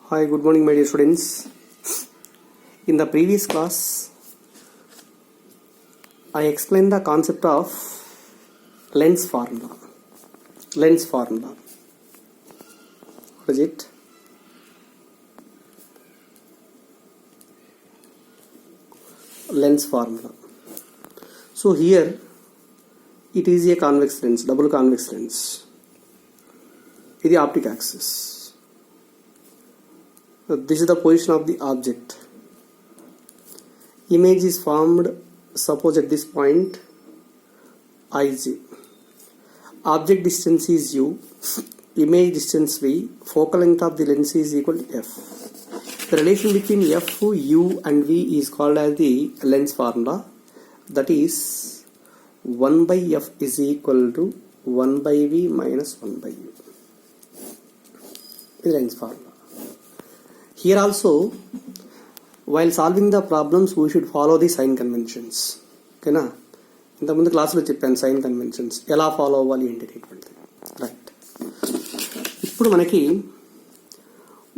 Hi, good morning, my dear students. In the previous class, I explained the concept of Lenz formula. Lenz formula. What is it? Lenz formula. So here, it is a convex lens, double convex lens. This is the optic axis. This is the position of the object. Image is formed, suppose at this point Ij. Object distance is u, image distance v, focal length of the lens is equal to f. The relation between f, u and v is called as the Lenz formula. That is 1 by f is equal to 1 by v minus 1 by u. The Lenz formula. Here also, while solving the problems, we should follow the sign conventions. Okay na? ఇంత ముందు క్లాసులో చెప్పాను sign conventions ఎలా follow అవ్వాలి ఏంటి అనేటువంటిది. Right, ఇప్పుడు మనకి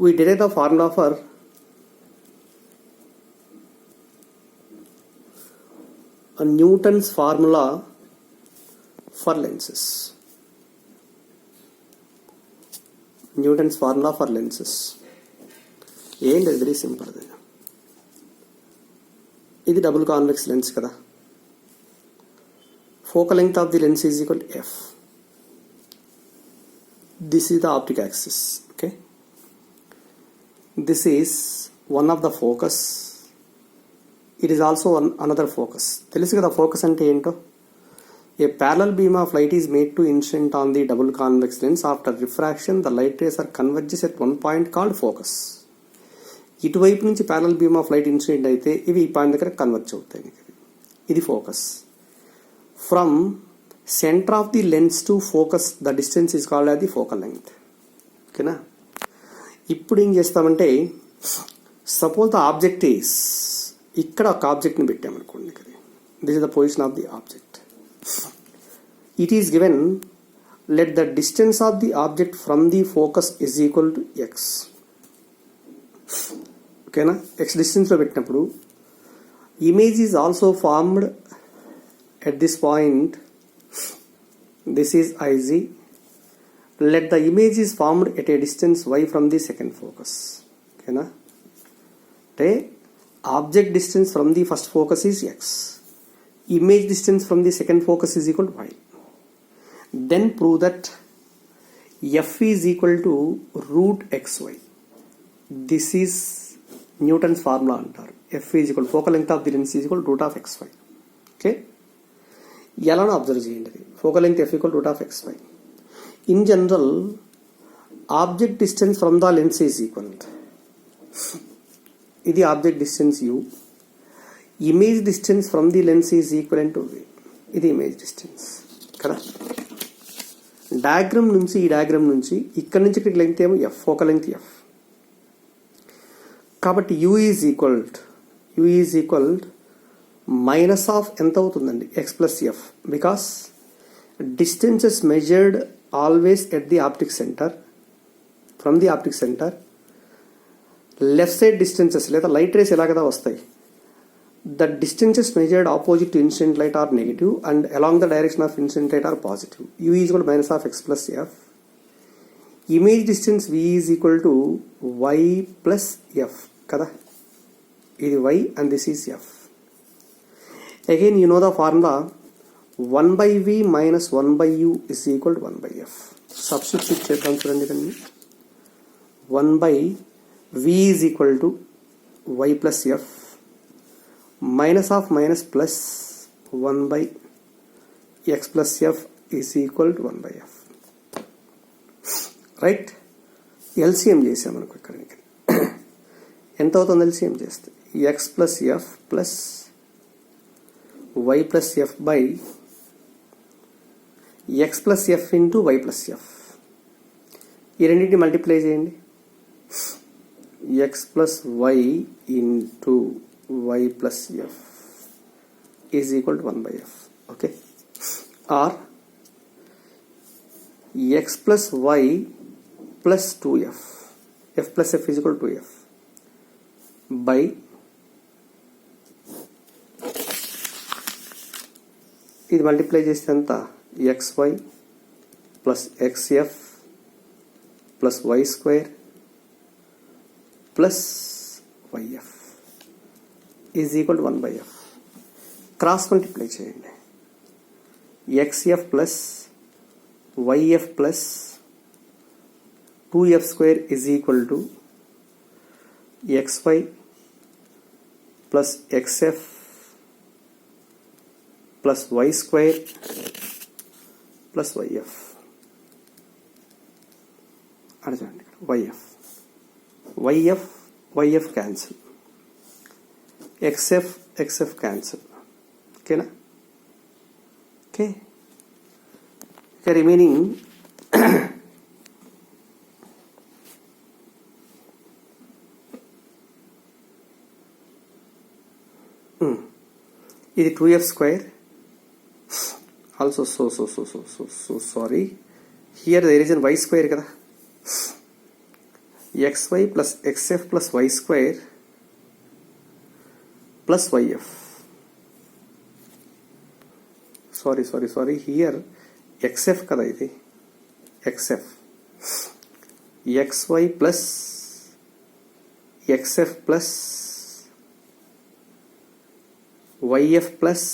we derive the formula for a Newton's formula for lenses. Newton's formula for lenses. ఏంటి వెరీ సింపుల్. ఇది డబుల్ కాన్వెక్స్ లెన్స్ కదా. Focal length of the lens is equal to f. This is the optic axis. Okay. This is one of the focus. It is also another focus. తెలుసు కదా focus అంటే ఏంటో. A parallel beam of light is made to incident on the double convex lens. After refraction, the light rays are converges at one point called focus. ఇటువైపు నుంచి parallel beam of light incident అయితే ఇవి ఈ point దగ్గర converge అవుతాయి. ఇది focus. From centre of the lens to focus the distance is called as the focal length. ఓకేనా. ఇప్పుడు ఏం చేస్తామంటే సపోజ్ ద ఆబ్జెక్ట్ ఈస్ ఇక్కడ ఒక ఆబ్జెక్ట్ని పెట్టామనుకోండి. This is the position of the object. It is given let the distance of the object from the focus is equal to X. ఓకేనా. X డిస్టెన్స్లో పెట్టినప్పుడు image is also formed at this point. This is Ig. Let the image is formed at a distance y from the second focus. Okay na? Te object distance from the first focus is x. Image distance from the second focus is equal to y. Then prove that f is equal to root xy. This is Newton's formula antar. F is equal to focal length of the lens is equal to root of xy. Okay. ఎలానో observe చేయండి. Focal length F equal root of X Y. In general object distance from the lens is equal. ఇది object distance U. Image distance from the lens is equal to V. ఇది image distance కదా. Diagram నుంచి ఈ diagram నుంచి ఇక్కడ నుంచి ఇక్కడికి length ఏమో ఎఫ్, ఫోకల్ లెంగ్త్ ఎఫ్. కాబట్టి U is equal minus of ఎంత అవుతుందండి X plus F. Because distances measured always at the optic centre. From the optic centre left side distances లేదా లైట్ రేస్ ఎలా కదా వస్తాయి. The distances measured opposite to incident light are negative and along the direction of incident light are positive. U is equal minus of X plus F. Image distance V is equal to Y plus F కదా. ఇది Y and this is F. Again, you know the formula 1 by v minus 1 by u is equal to 1 by f. Substitute చేద్దాం చూడండి. 1 by v is equal to y plus f minus of minus plus 1 by x plus f is equal to 1 by f. Right. LCM చేసామనుకో ఇక్కడ ఎంత అవుతుంది LCM చేస్తే x plus f plus y plus f by x plus f into y plus f. ఈ రెండింటిని multiply చేయండి. x plus y into y plus f is equal to 1 by f. Okay. Or x plus y plus 2f f plus f is equal to f by ఇది multiply చేస్తే ఎంత xy plus xf plus y square plus yf is equal to 1 by f. Cross multiply చేయండి. xf plus yf plus 2f square is equal to xy plus xf plus y square plus yf. అర్థండి, yf cancel, xf cancel. ఓకేనా? Okay, ఇక remaining ఇది 2f square. Also so sorry, here there is an y square కదా. xy plus xf plus y square plus yf. Sorry here xf కదా, ఇది xf. xy plus xf plus yf plus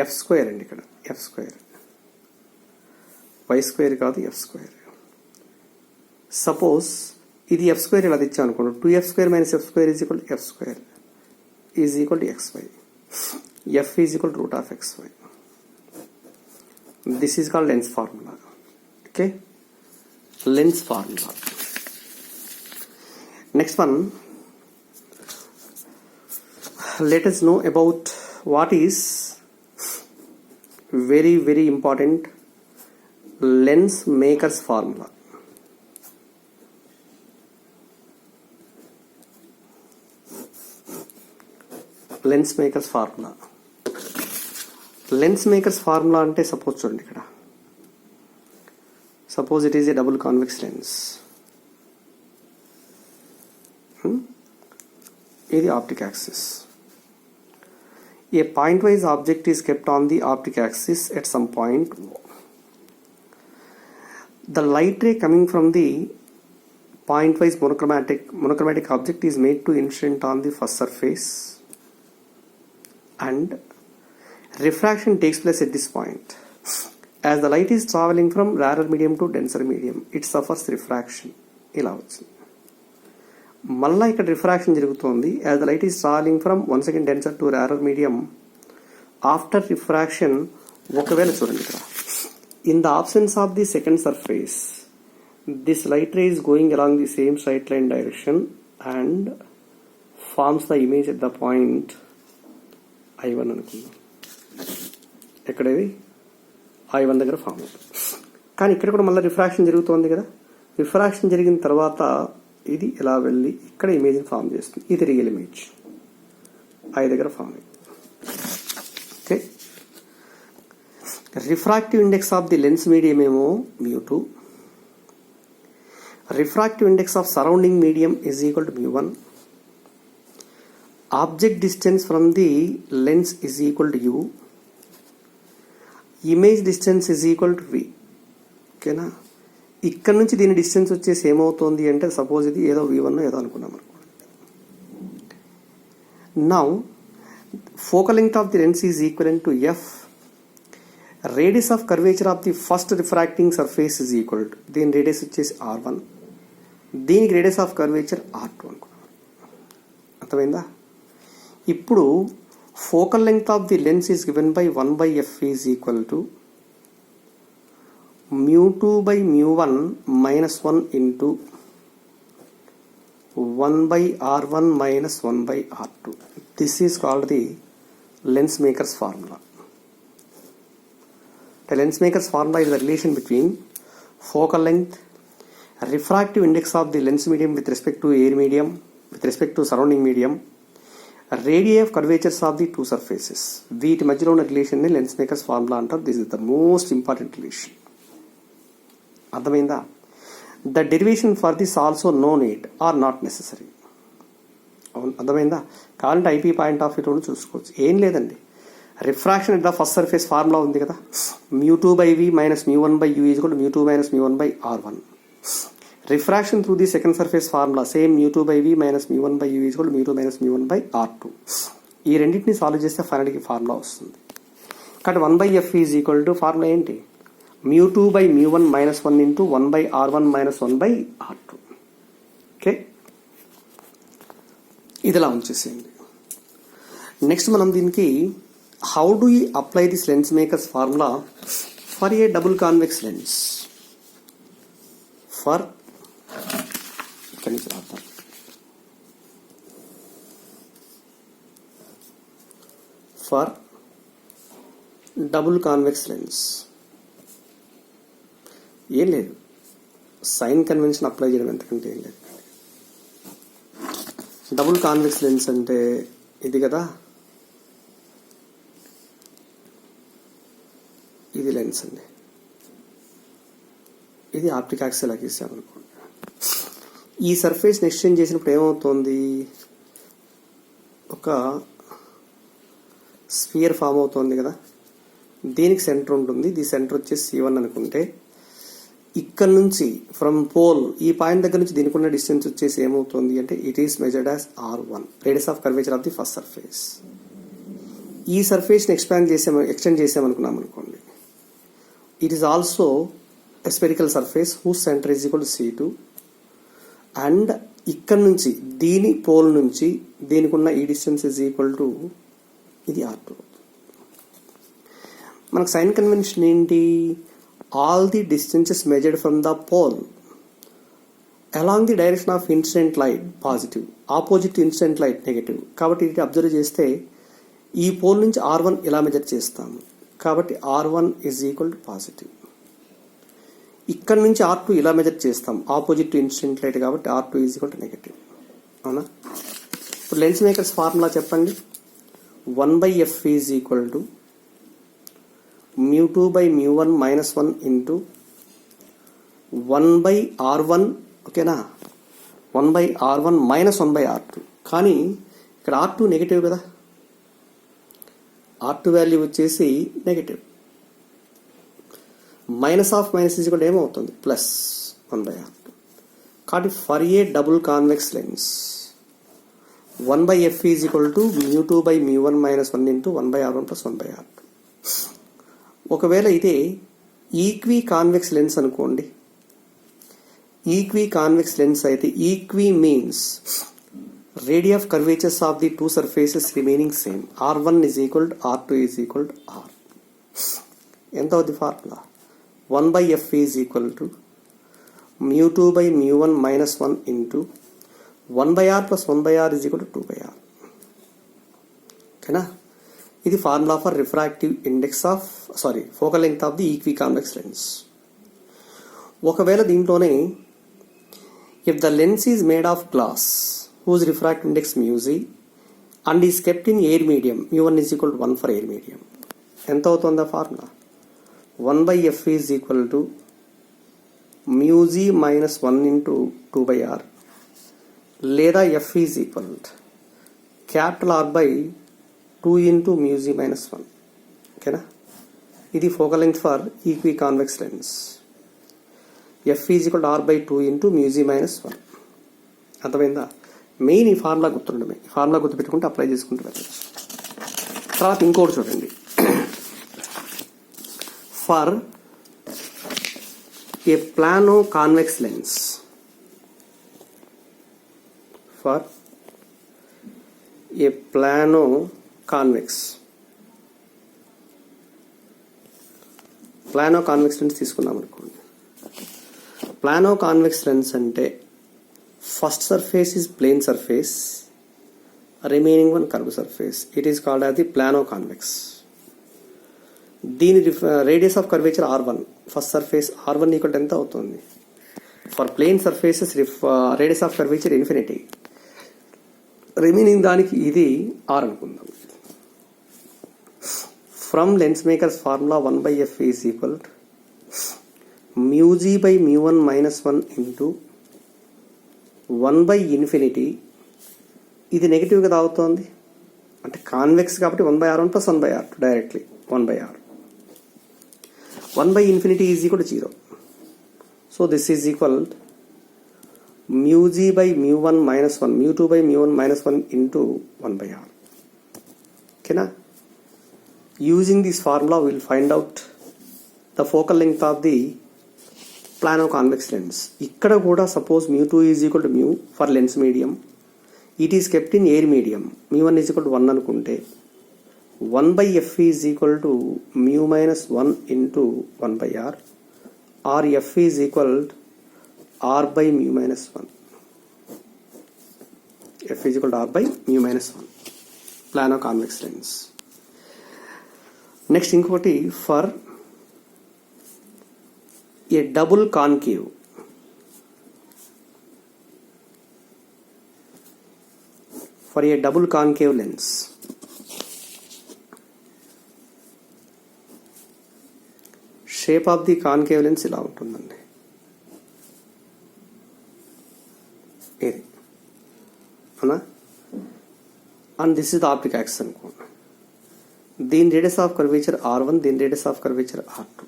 f square అండి. ఇక్కడ f square, y square కాదు, f square. Suppose ఇది f square ఇలా తెచ్చాం అనుకోండి, 2f square minus f square is equal to f square is equal to xy. f is equal to root of xy. This is called lens formula. Okay, lens formula. Next one, let us know about what is very important lens makers formula. Lens makers formula. Lens makers formula అంటే suppose చూడండి, ఇక్కడ suppose it is a double convex lens. ఇది optic axis. A point-wise object is kept on the optic axis at some point. The light ray coming from the point-wise monochromatic object is made to incident on the first surface, and refraction takes place at this point. As the light is traveling from rarer medium to denser medium, it suffers refraction. ఇలా వచ్చింది. మళ్ళీ ఇక్కడ refraction జరుగుతుంది. As the light is travelling from once again denser to rarer medium. After refraction, ఒకవేళ చూడండి ఇక్కడ, in the absence of the second surface, this light ray is going along the same straight line direction and forms the image at the point I1 అనుకుందాం. ఎక్కడేది I1 దగ్గర form అవుతుంది. కానీ ఇక్కడ కూడా మళ్ళీ రిఫ్రాక్షన్ జరుగుతుంది కదా. రిఫ్రాక్షన్ జరిగిన తర్వాత ఇది ఇలా వెళ్ళి ఇక్కడ ఇమేజ్ ఫామ్ చేస్తుంది. ఇది రియల్ ఇమేజ్ I దగ్గర ఫామ్ అయింది. Okay, refractive index of the lens medium ఏమో μ2. Refractive index of surrounding medium is equal to μ1. Object distance from the lens is equal to u. Image distance is equal to v. ఓకేనా? ఇక్కడ నుంచి దీని distance వచ్చేసి ఏమవుతుంది అంటే, suppose ఇది ఏదో v1 ఏదో అనుకున్నాం అనుకోండి. Now focal length of the lens is equal to f. Radius of curvature of the first refracting surface is equal to, దీని రేడియస్ వచ్చేసి r1, దీనికి రేడియస్ ఆఫ్ కర్వేచర్ r2 అనుకున్నాం. అర్థమైందా? ఇప్పుడు focal length of the lens is given by 1/f is equal to μ2 by μ1 minus 1 into 1 by r1 minus 1 by r2. This is called the lens maker's formula. The lens maker's formula is the relation between focal length, refractive index of the lens medium with respect to air medium, with respect to surrounding medium, radii of curvatures of the two surfaces. వీటి మధ్యలో ఉన్న relation ని lens makers formula అంటారు. This is the most important relation. అర్థమైందా? The derivation for this also no need or not necessary. అవును, అర్థమైందా? కావాలంటే IP point of view చూసుకోవచ్చు. ఏం లేదండి, refraction at the first surface formula ఉంది కదా, μ2/v minus μ1/u is equal to μ2 minus μ1/r1. Refraction through the second surface formula same μ2/v minus μ1/u is equal to μ2 minus μ1/r2. ఈ రెండింటిని solve చేస్తే ఫైనల్కి formula వస్తుంది. కాబట్టి 1/f is equal to formula ఏంటి, μ2/μ1 minus 1 into 1/r1 minus 1/r2. Okay, ఇదిలా ఉంచేసేయండి. Next మనం దీనికి how do you apply this lens makers formula for a double convex lens for ఇక్కడి నుంచి రాద్దాం. ఫర్ డబుల్ కాన్వెక్స్ లెన్స్ ఏం లేదు, సైన్ కన్వెన్షన్ అప్లై చేయడం, ఎంతకంటే ఏం లేదు. డబుల్ కాన్వెక్స్ లెన్స్ అంటే ఇది కదా, ఇది లెన్స్ అండి, ఇది ఆప్టిక్ యాక్సిల్ గీసామనుకోండి. ఈ సర్ఫేస్ని ఎక్స్టెండ్ చేసినప్పుడు ఏమవుతుంది, ఒక స్ఫియర్ ఫామ్ అవుతుంది కదా, దీనికి సెంటర్ ఉంటుంది, దీని సెంటర్ వచ్చేసి C1 అనుకుంటే, ఇక్కడ నుంచి ఫ్రమ్ పోల్ ఈ పాయింట్ దగ్గర నుంచి దీనికి ఉన్న డిస్టెన్స్ వచ్చేసి ఏమవుతుంది అంటే it is measured as R1, radius of curvature of the first surface. ఈ సర్ఫేస్ని ఎక్స్టెండ్ చేసామనుకున్నాం అనుకోండి, it is also a spherical surface whose centre is equal to C2, and ఇక్కడ నుంచి దీని పోల్ నుంచి దీనికి ఉన్న ఈ డిస్టెన్స్ ఈజ్ ఈక్వల్ టు ఇది R2. మనకు సైన్ కన్వెన్షన్ ఏంటి, all the distances measured from the pole along the direction of incident light positive, opposite incident light negative. కాబట్టి ఇది అబ్జర్వ్ చేస్తే ఈ పోల్ నుంచి R1 ఇలా మెజర్ చేస్తాము, కాబట్టి R1 is equal to positive. ఇక్కడ నుంచి R2 ఇలా మెజర్ చేస్తాం, ఆపోజిట్ ఇన్సిడెంట్ లైట్, కాబట్టి R2 is equal to negative. అవునా? ఇప్పుడు లెన్స్ మేకర్స్ ఫార్ములా చెప్పండి, 1/f is equal to μ2/μ1 minus 1 into 1/r1. ఓకేనా, 1/r1 మైనస్ 1/r2. కానీ ఇక్కడ R2 నెగిటివ్ కదా, R2 వాల్యూ వచ్చేసి negative. Minus of minus is కూడా ఏమవుతుంది, ప్లస్ 1/r2. కాబట్టి for a double convex lens 1/f is equal to μ2/μ1 minus 1 into 1/r1 plus 1/r2. ఒకవేళ ఇదే ఈక్వి కాన్వెక్స్ లెన్స్ అనుకోండి, ఈక్వి కాన్వెక్స్ లెన్స్ అయితే equi means radius of curvatures of the two surfaces remaining same, R1 is equal to R2 is equal to R. ఎంత అవుతుంది formula, 1/f is equal to μ2/μ1 minus 1 into 1/r plus 1/r is equal to 2/r. ఓకేనా, ఇది formula for refractive index of focal length of the equi convex lens. ఒకవేళ దీంట్లోనే if the lens is made of glass whose refractive index μg and is kept in air medium, μ1 is equal to 1 for air medium. ఎంత అవుతుందా formula, 1/f is equal to μg minus 1 into 2/r, లేదా f is equal capital R/2 into μg minus 1. ఓకేనా, ఇది focal length for equi convex lens. f is equal R/2 into μg minus 1. అర్థమైందా? Main ఈ formula గుర్తుండమే, ఈ formula గుర్తుపెట్టుకుంటే apply చేసుకుంటూ వెళ్ళచ్చు. తర్వాత ఇంకోటి చూడండి, for a plano convex lens, for a plano convex lens తీసుకున్నాం అనుకోండి. ప్లానో కాన్వెక్స్ లెన్స్ అంటే first surface is plane surface, remaining one curve surface. It is called as the plano convex. దీని radius of curvature R1, first surface R1 equal ఎంత అవుతుంది, for plane surfaces radius of curvature infinity, remaining దానికి ఇది R అనుకుందాం. From lens makers formula 1/f is equal mu g by mu1 minus 1 into 1 by infinity. ఇది negative కదా అవుతోంది, అంటే convex కాబట్టి 1/r1 plus 1/r2 directly 1/r. 1 by infinity is equal to 0. So this is equal to mu g by mu1 minus 1, mu2 by mu1 minus 1 into 1/r. Okay na? Using this formula we will find out the focal length of the plano convex lens. ikkada kuda suppose mu2 is equal to mu for lens medium, it is kept in air medium, mu1 is equal to 1 anukunte 1 by f is equal to mu minus 1 into 1/r, or f is equal to r by mu minus 1. f is equal to r by mu minus 1. Plano convex lens. Next ఇంకోటి for a double concave. For a double concave lens, shape of the concave lens ఇలా ఉంటుందండి. ఇది అవునా, and this is the optic axis అనుకోండి. దీని radius of curvature r1, దీని radius of curvature r2.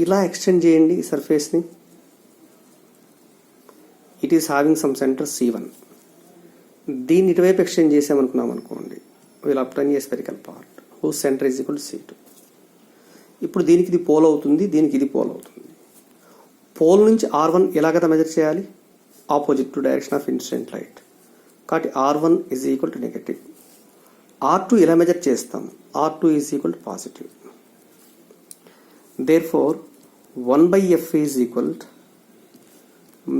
ఇలా extend చేయండి ఈ సర్ఫేస్ని. It is having some centre c1. దీన్ని ఇటువైపు ఎక్స్టెండ్ చేసామనుకున్నాం అనుకోండి, we'll obtain a spherical part whose centre is equal to c2. ఇప్పుడు దీనికి ఇది పోల్ అవుతుంది, దీనికి ఇది పోల్ అవుతుంది. పోల్ నుంచి r1 ఎలాగైతే మెజర్ చేయాలి, opposite to direction of incident light, కాబట్టి r1 is equal to negative. r2 ఎలా మెజర్ చేస్తాం, r2 is equal to positive. Therefore 1 by f is equal to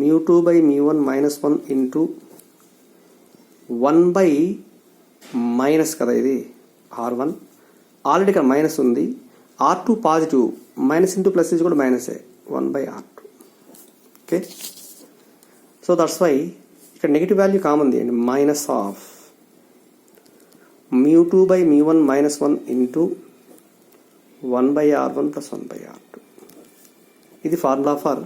mu2 by mu1 minus 1 into 1 by minus కదా, ఇది r1 already ఇక్కడ minus ఉంది, r2 positive, minus into plus ఇది కూడా మైనసే, 1 by r2. Okay, so that's why ఇక్కడ negative value common తీయండి, minus of mu2 by mu1 minus 1 into 1 by r1 plus 1 by r2. ఇది formula for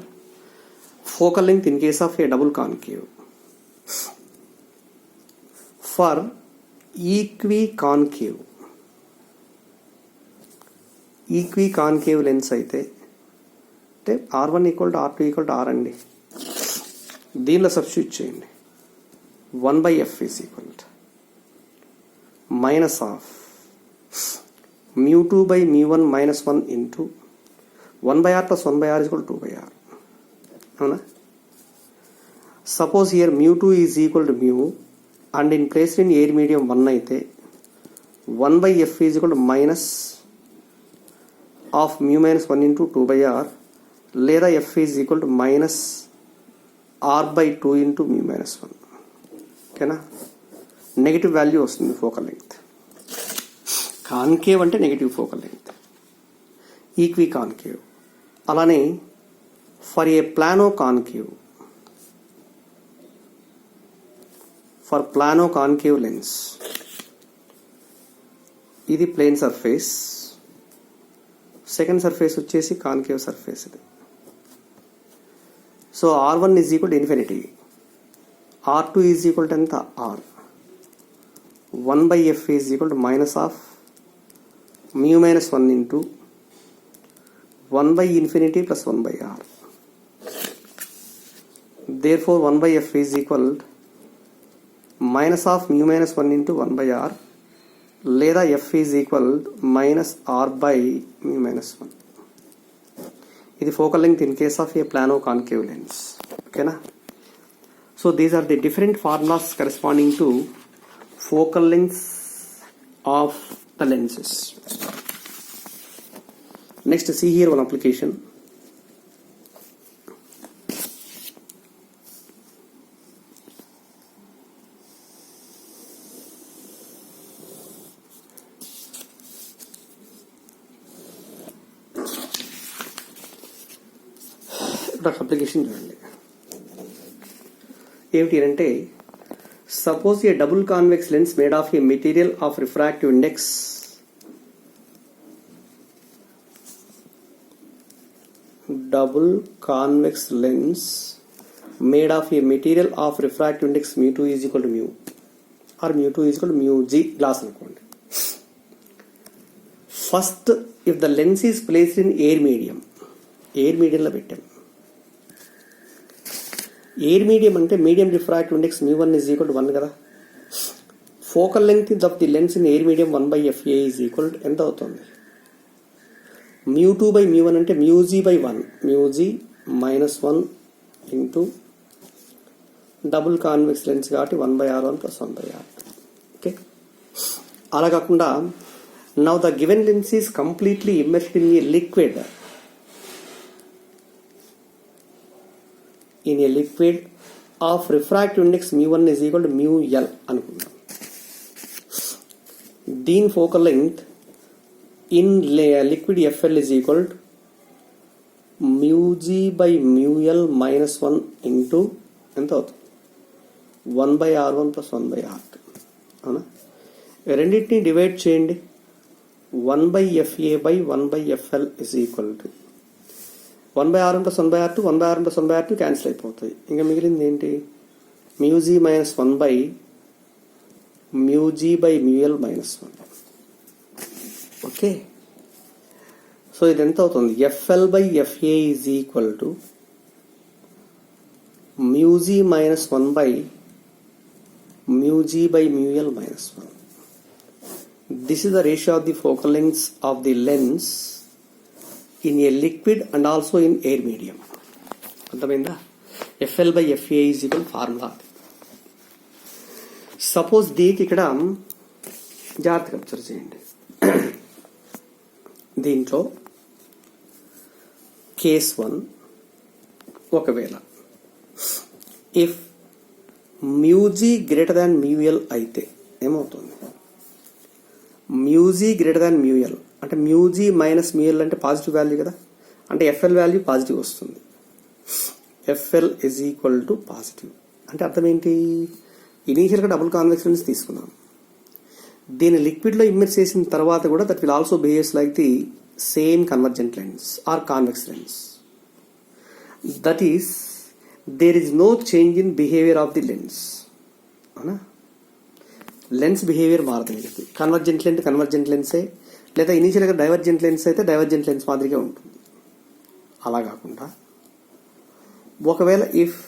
focal length in case of a double concave. For equi concave, equi concave lens అయితే అంటే r1 equal to r2 equal to r అండి. దీనిలో substitute చేయండి. 1 by f is equal to minus of mu2 by mu1 minus 1 into 1 by r plus 1 by r is equal to 2 by r. అవునా, suppose here mu2 is equal to mu and in place in air medium 1 అయితే 1 by f is equal to minus of mu minus 1 into 2 by r, లేదా f is equal to minus r by 2 into mu minus 1. ఓకేనా, negative value వస్తుంది focal length. Concave అంటే negative focal length, equiconcave. అలానే for a plano concave, for plano concave lens, ఇది plane surface, second surface వచ్చేసి concave surface. ఇది so r1 is equal to infinity, r2 is equal to ఎంత r, 1 by f is equal to minus of mu minus 1 into 1 by infinity plus 1 by r. Therefore 1 by f is equal to minus of mu minus 1 into 1 by r, లేదా f is equal to minus r by mu minus 1. ఇది focal length in case of a plano concave lens. Okay na? So these are the different formulas corresponding to focal lengths of the lenses. Next, see here one application. Application చూడండి, ఏమిటి అంటే suppose A double convex lens made of a material of refractive index double convex lens made of a material of refractive index mu2 is equal to mu, or mu2 is equal to mu g glass అనుకోండి. First if the lens is placed in air మీడియంలో పెట్టాం. Air medium అంటే medium refractive index mu1 is equal to 1 కదా. Focal length of the lens in air medium 1/FA is equal to ఎంత అవుతుంది? mu2/mu1 అంటే μg/1, μg -1 into double convex lens కాబట్టి 1/r1 + 1/r2. Okay, అలా కాకుండా now the given lens is completely immersed in a liquid. In a liquid of refractive index mu1 is equal to μl అనుకుందాం. దీని focal length in liquid FL is equal to μg/μl -1 into ఎంత అవుతుంది? 1/r1 + 1/r2. అవునా? రెండింటిని divide చేయండి. 1/FA/1/FL is equal to 1/r1 + 1/r2, 1/r1 + 1/r2 cancel అయిపోతాయి. ఇంకా మిగిలింది ఏంటి? μg - 1/μg/μl -1. ఓకే, సో ఇది ఎంత అవుతుంది? FL/FA is equal to μg - 1/μg/μl -1. This is the ratio of the focal lengths of the lens in a liquid and also in air medium. అర్థమైందా? FL/FA is equal formula. Suppose దీనికి ఇక్కడ జాగ్రత్తగా observe చేయండి. దీంట్లో case 1 ఒకవేళ if μg greater than μl అయితే ఏమవుతుంది? μg greater than μl అంటే μg - μl అంటే పాజిటివ్ వాల్యూ కదా, అంటే FL వాల్యూ పాజిటివ్ వస్తుంది. FL is equal to positive అంటే అర్థం ఏంటి? ఇనీషియల్గా డబుల్ కాన్వెక్స్ లెన్స్ తీసుకున్నాం. దీన్ని లిక్విడ్లో ఇమ్మర్స్ చేసిన తర్వాత కూడా that will also behaves like the same convergent lens or convex lens. That is there is no change in behaviour of the lens. అవునా? లెన్స్ బిహేవియర్ మారుతుంది. కన్వర్జెంట్ లెన్సే, లేదా ఇనీషియల్గా డైవర్జెంట్ లెన్స్ అయితే డైవర్జెంట్ లెన్స్ మాదిరిగా ఉంటుంది. అలా కాకుండా ఒకవేళ if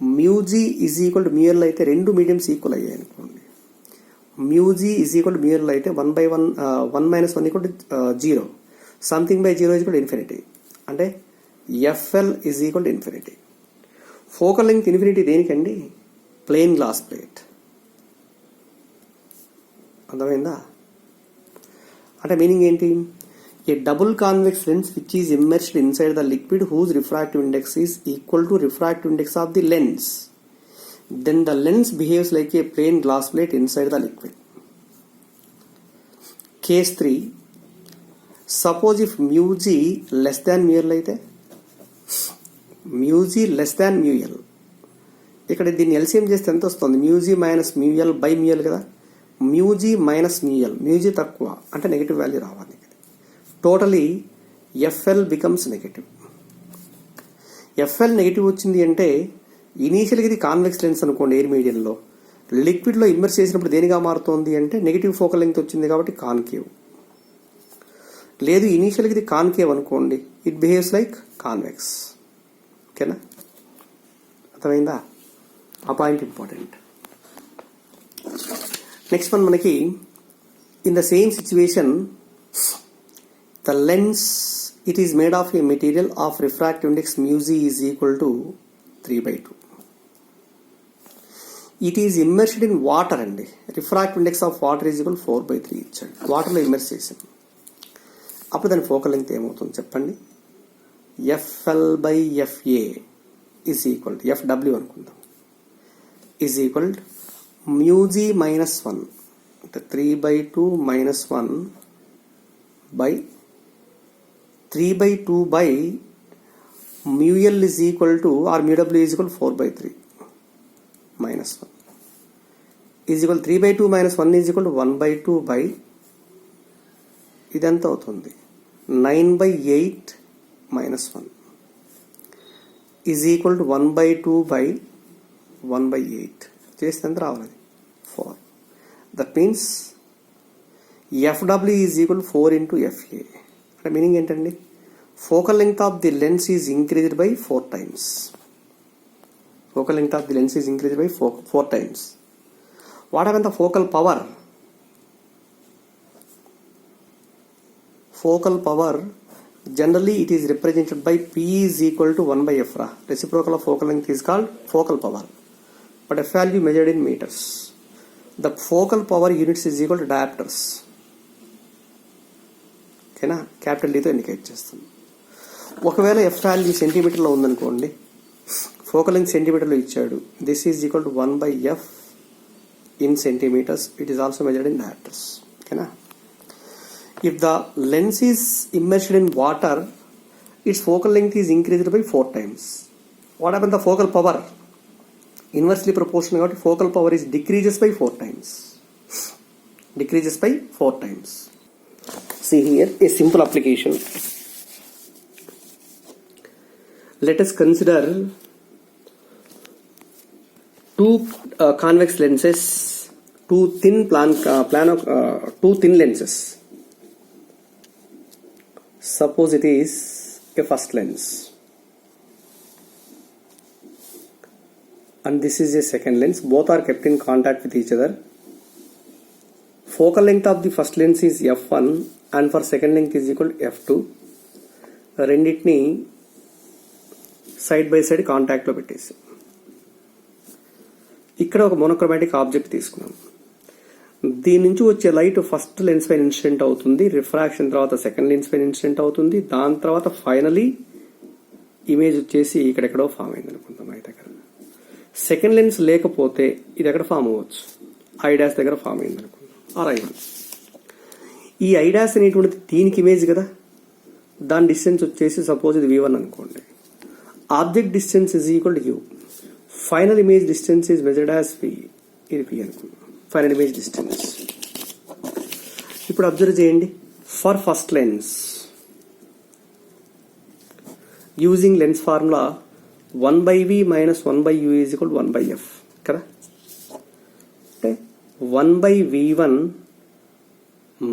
μg is equal to μl అయితే రెండు మీడియంస్ ఈక్వల్ అయ్యాయి అనుకోండి. μg is equal to μl అయితే 1/1 1 - 1 equal to 0, something by 0 is equal to infinity. అంటే FL is equal to infinity. Focal length infinity దేనికండి? Plane glass plate. అర్థమైందా? అంటే meaning ఏంటి? A double convex lens which is immersed inside the liquid whose refractive index is equal to refractive index of the lens, then the lens behaves like a plain glass plate inside the liquid. Case 3, suppose if μg less than μl అయితే μg less than μl, ఇక్కడ దీన్ని LCM చేస్తే ఎంత వస్తుంది? μg - μl/μl కదా. μg - μl, μg తక్కువ అంటే negative value రావాలి. Totally FL becomes negative. FL negative వచ్చింది అంటే ఇనీషియల్గా ఇది కాన్వెక్స్ లెన్స్ అనుకోండి. ఎయిర్ మీడియంలో లిక్విడ్లో ఇమ్మర్స్ చేసినప్పుడు దేనిగా మారుతోంది అంటే నెగిటివ్ ఫోకల్ లెంగ్త్ వచ్చింది కాబట్టి కాన్కేవ్. లేదు ఇనీషియల్గా ఇది కాన్కేవ్ అనుకోండి, ఇట్ బిహేవ్స్ లైక్ కాన్వెక్స్. ఓకేనా? అర్థమైందా? ఆ పాయింట్ ఇంపార్టెంట్. నెక్స్ట్ వన్ మనకి in the same situation the lens it is made of a material of refractive index μg is equal to 3/2. It is immersed in water అండి. Refractive index of water is equal 4/3 ఇచ్చాడు. వాటర్లో immerse చేసాం. అప్పుడు దాని focal length ఏమవుతుంది చెప్పండి? FL/FA is equal to FW అనుకుందాం, is equal to μg - 1 అంటే 3/2 - 1 by 3/2/μl is equal to or μw is equal to 4/3 minus 1 is equal 3/2 minus 1 is equal to 1/2 by ఇదంతా అవుతుంది 9/8 minus 1. ఈజ్ ఈక్వల్ టు 1/2/1/8 చేస్తే ఎంత రావాలి 4. That means FW is equal 4 into FA. అంటే meaning ఏంటండి, focal length of the lens is increased by 4 times. Focal length of the lens is increased by 4 times. What happened to the focal power? Focal power, generally it is represented by P is equal to 1/F. Reciprocal of focal length is called focal power, but F value measured in meters. The focal power units is equal to diopters. ఓకేనా, capital డీతో indicate చేస్తాం. ఒకవేళ F value సెంటీమీటర్లో ఉందనుకోండి, focal length సెంటీమీటర్లో ఇచ్చాడు, this is equal to 1/F in centimeters. It is also measured in diopters. ఓకేనా. If the lens is immersed in water, its focal length is increased by 4 times. What happened to the focal power? Inversely proportional కాబట్టి focal power is decreases by 4 times. Decreases by 4 times. See here a simple application. Let us consider two convex lenses, two thin lenses. Suppose it is a first lens and this is a second lens. Both are kept in contact with each other. Focal length of the first lens is f1 and for second length is equal to f2. రెండింటిని side by side కాంటాక్ట్లో పెట్టేసి ఇక్కడ ఒక monochromatic object తీసుకున్నాం. దీని నుంచి వచ్చే light first lens పైన ఇన్సిడెంట్ అవుతుంది, రిఫ్రాక్షన్ తర్వాత సెకండ్ లెన్స్ పైన ఇన్సిడెంట్ అవుతుంది, దాని తర్వాత ఫైనలీ ఇమేజ్ వచ్చేసి ఇక్కడెక్కడో ఫామ్ అయింది అనుకుందాం. అయితే దగ్గర సెకండ్ లెన్స్ లేకపోతే ఇది ఎక్కడ ఫామ్ అవ్వచ్చు, ఐడాస్ దగ్గర ఫామ్ అయింది అనుకుందాం, ఆర్ ఐ1. ఈ ఐడాస్ అనేటువంటిది దీనికి ఇమేజ్ కదా, దాని డిస్టెన్స్ వచ్చేసి సపోజ్ ఇది V1 అనుకోండి. Object distance is equal to U. Final image distance is measured as V. ఇది P అనుకుందాం, ఫైనల్ ఇమేజ్ డిస్టెన్స్. ఇప్పుడు అబ్జర్వ్ చేయండి, for first lens using lens formula 1/V minus 1/U is equal to 1/F కదా. అంటే 1/V1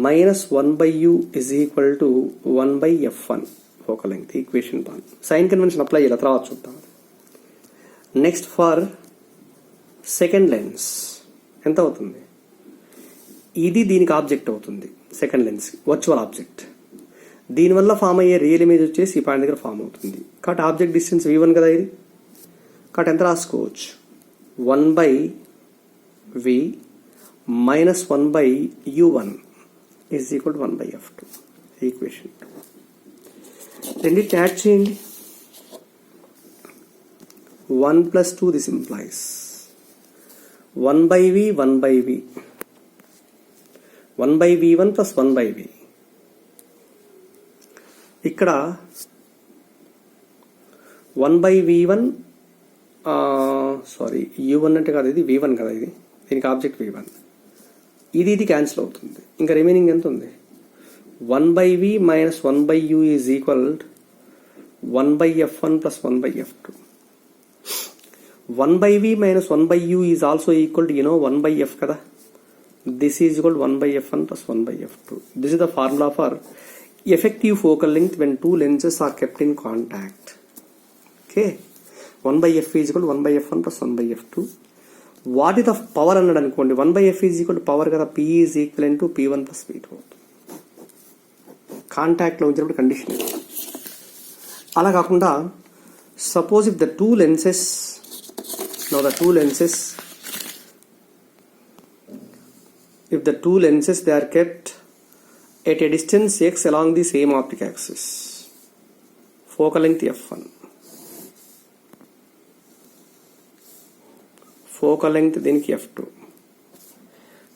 minus 1/U is equal to 1/F1 focal length. Equation బాగుంది, sign convention apply చేయాలి, తర్వాత చూద్దాం. Next for second lens ఎంత అవుతుంది, ఇది దీనికి ఆబ్జెక్ట్ అవుతుంది, సెకండ్ లెన్స్ వర్చువల్ ఆబ్జెక్ట్. దీనివల్ల ఫామ్ అయ్యే రియల్ ఇమేజ్ వచ్చేసి ఈ పాయింట్ దగ్గర ఫామ్ అవుతుంది. కాబట్టి ఆబ్జెక్ట్ డిస్టెన్స్ V1 కదా ఇది, కాబట్టి ఎంత రాసుకోవచ్చు, 1/V minus 1/U1 is equal to 1/F2. Equation రెండింటిని యాడ్ చేయండి. 1 plus 2 this implies 1/V 1/V 1/V1 plus 1/V. ఇక్కడ 1/V1 U1 అంటే కాదు, ఇది V1 కదా, ఇది దీనికి ఆబ్జెక్ట్ V1, ఇది క్యాన్సిల్ అవుతుంది. ఇంకా రిమైనింగ్ ఎంత ఉంది, 1/V minus 1/U is equal to 1/F1 plus 1/F2. 1/V minus 1/U is also equal to 1/F kada. This is equal to 1/F1 plus 1/F2. This is the formula for effective focal length when two lenses are kept in contact. Okay, 1/F is equal to 1/F1 plus 1/F2. What is the power అన్నాడు అనుకోండి, 1/F is equal to power కదా, P is equivalent to P1 plus P2. Contact లో ఉంచినప్పుడు condition. అలా కాకుండా suppose if the two lenses, now the two lenses, if the two lenses they are kept at a distance x along the same optic axis, focal length f1, focal length దీనికి f2,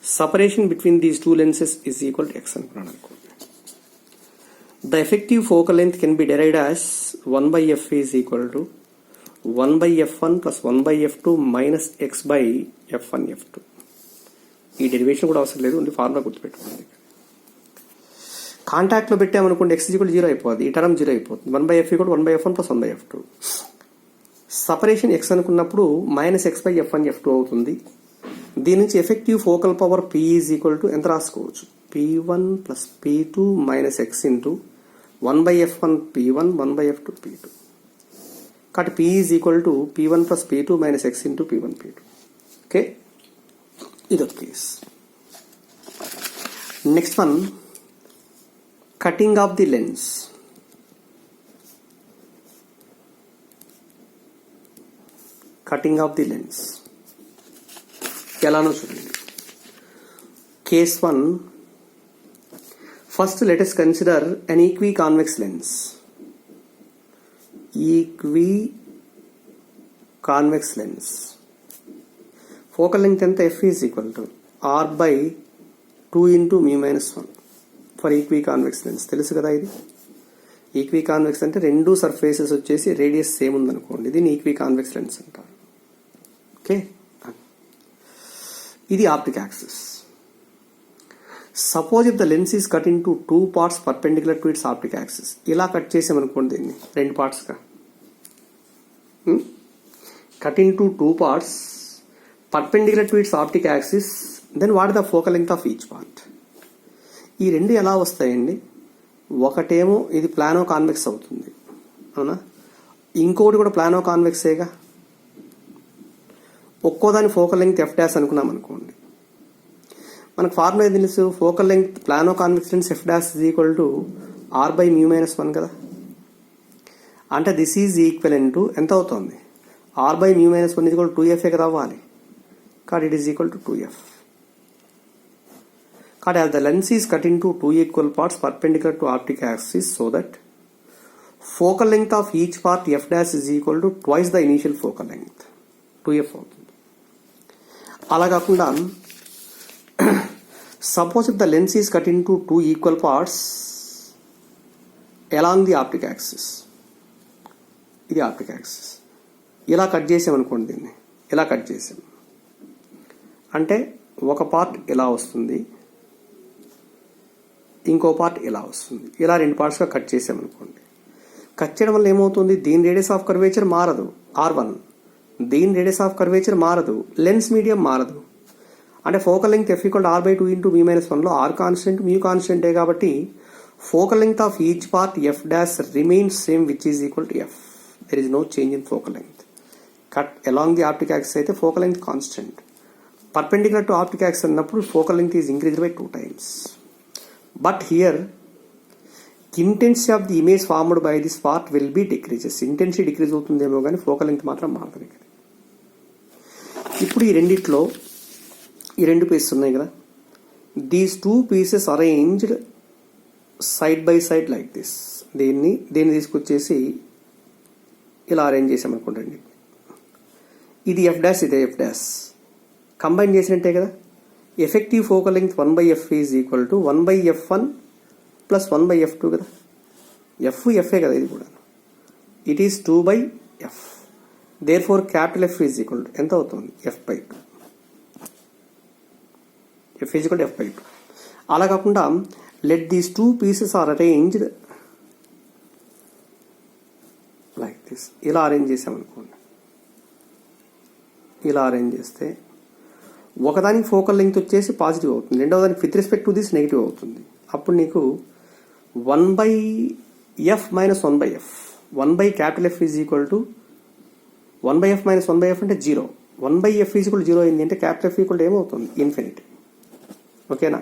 separation between these two lenses is equal to x అనుకున్నాను అనుకోండి. The effective focal length can be derived as 1/F is equal to 1/F1 plus 1/F2 minus x by F1 F2. ఈ derivation కూడా అవసరం లేదు, ఉంది formula గుర్తుపెట్టుకోండి. Contact లో పెట్టామనుకోండి, x ఈక్వల్ 0 అయిపోతుంది, ఈ టర్మ్ 0 అయిపోతుంది. 1/F equal 1/F1 plus 1/F2. Separation X అనుకున్నప్పుడు -x/f అని f2 అవుతుంది. దీని నుంచి effective focal power P is equal to ఎంత రాసుకోవచ్చు, P1 + P2 - x into 1/f1 P1 1/f2 P2. కాబట్టి P is equal to P1 + P2 - x into P1 P2. Okay, ఇదొక case. Next one, cutting of the lens. Cutting of the lens ఎలానో చూడండి. Case 1, first let us consider an equiconvex lens. equiconvex lens focal length ఎంత, f is equal to r/2 into μ-1 for equiconvex lens. తెలుసు కదా ఇది. ఈక్వికాన్వెక్స్ అంటే రెండు surfaces వచ్చేసి radius same ఉందనుకోండి, దీన్ని ఈక్వికాన్వెక్స్ లెన్స్ అంటారు. ఓకే, ఇది optic axis. Suppose if the lens is cut into 2 parts perpendicular to its optic axis. ఇలా కట్ చేసామనుకోండి దీన్ని 2 partsగా. Cut into 2 parts perpendicular to its optic axis, then what the focal length of each part. ఈ రెండు ఎలా వస్తాయండి, ఒకటేమో ఇది ప్లానో కాన్వెక్స్ అవుతుంది, అవునా, ఇంకోటి కూడా ప్లానో కాన్వెక్సేగా. ఒక్కోదాని ఫోకల్ లెంగ్త్ f' అనుకున్నాం అనుకోండి, మనకు ఫార్ములా ఏది తెలుసు, focal length Plano convex lens f' is equal to r/μ-1 కదా. అంటే దిస్ ఈజ్ ఈక్వలెంట్ టు ఎంత అవుతుంది, r/μ-1 is equal to 2f కదా అవ్వాలి. కాబట్టి it is equal to 2f. కాబట్టి as the lens is cut into 2 equal parts perpendicular to optic axis, so that focal length of each part f' is equal to twice the initial focal length, 2f అవుతుంది. అలా కాకుండా suppose if the lens is cut into 2 equal parts along the optic axis, ఇది optic axis, ఇలా cut చేసామనుకోండి, దీన్ని ఇలా cut చేసాం అంటే ఒక పార్ట్ ఇలా వస్తుంది, ఇంకో పార్ట్ ఇలా వస్తుంది. ఇలా 2 partsగా కట్ చేసామనుకోండి. కట్ చేయడం వల్ల ఏమవుతుంది, దీని రేడియస్ ఆఫ్ కర్వేచర్ మారదు r1, దీని రేడియస్ ఆఫ్ కర్వేచర్ మారదు, లెన్స్ మీడియం మారదు. అంటే focal length f = r/2 into μ-1లో r కాన్స్టెంట్, μ కాన్స్టెంటే. కాబట్టి focal length of each part f' remains same, which is equal to f. There is no change in focal length. Cut along the optic axis అయితే focal length constant. Perpendicular to optic axis అన్నప్పుడు focal length is increased by 2 times. But here intensity of the image formed by this part will be decreases. Intensity decrease అవుతుందేమో కానీ focal length మాత్రం మారుతుంది. ఇప్పుడు ఈ రెండిట్లో ఈ 2 పీసెస్ ఉన్నాయి కదా, these 2 pieces arranged side by side like this. దీన్ని తీసుకొచ్చేసి ఇలా అరేంజ్ చేసామనుకోండి. ఇది f', ఇదే f', కంబైన్ చేసినట్టే కదా. Effective focal length 1/f is equal to 1/f1 + 1/f2 కదా. f కదా ఇది కూడా. It is 2/f. There four capital F is equal to ఎంత అవుతుంది, f/2. f is equal to f/2. అలా కాకుండా let these 2 pieces are arranged like this. ఇలా arrange చేసామనుకోండి, ఇలా అరేంజ్ చేస్తే ఒకదానికి ఫోకల్ లెంగ్త్ వచ్చేసి పాజిటివ్ అవుతుంది, రెండవ దానికి with respect to this negative అవుతుంది. అప్పుడు నీకు 1/f - 1/f, 1/F is equal to 1/f - 1/f అంటే 0. 1/f ఈజ్ ఈక్వల్ 0 అయింది అంటే క్యాపిటల్ F ఈక్వల్ ఏమవుతుంది, ఇన్ఫినిటీ. ఓకేనా.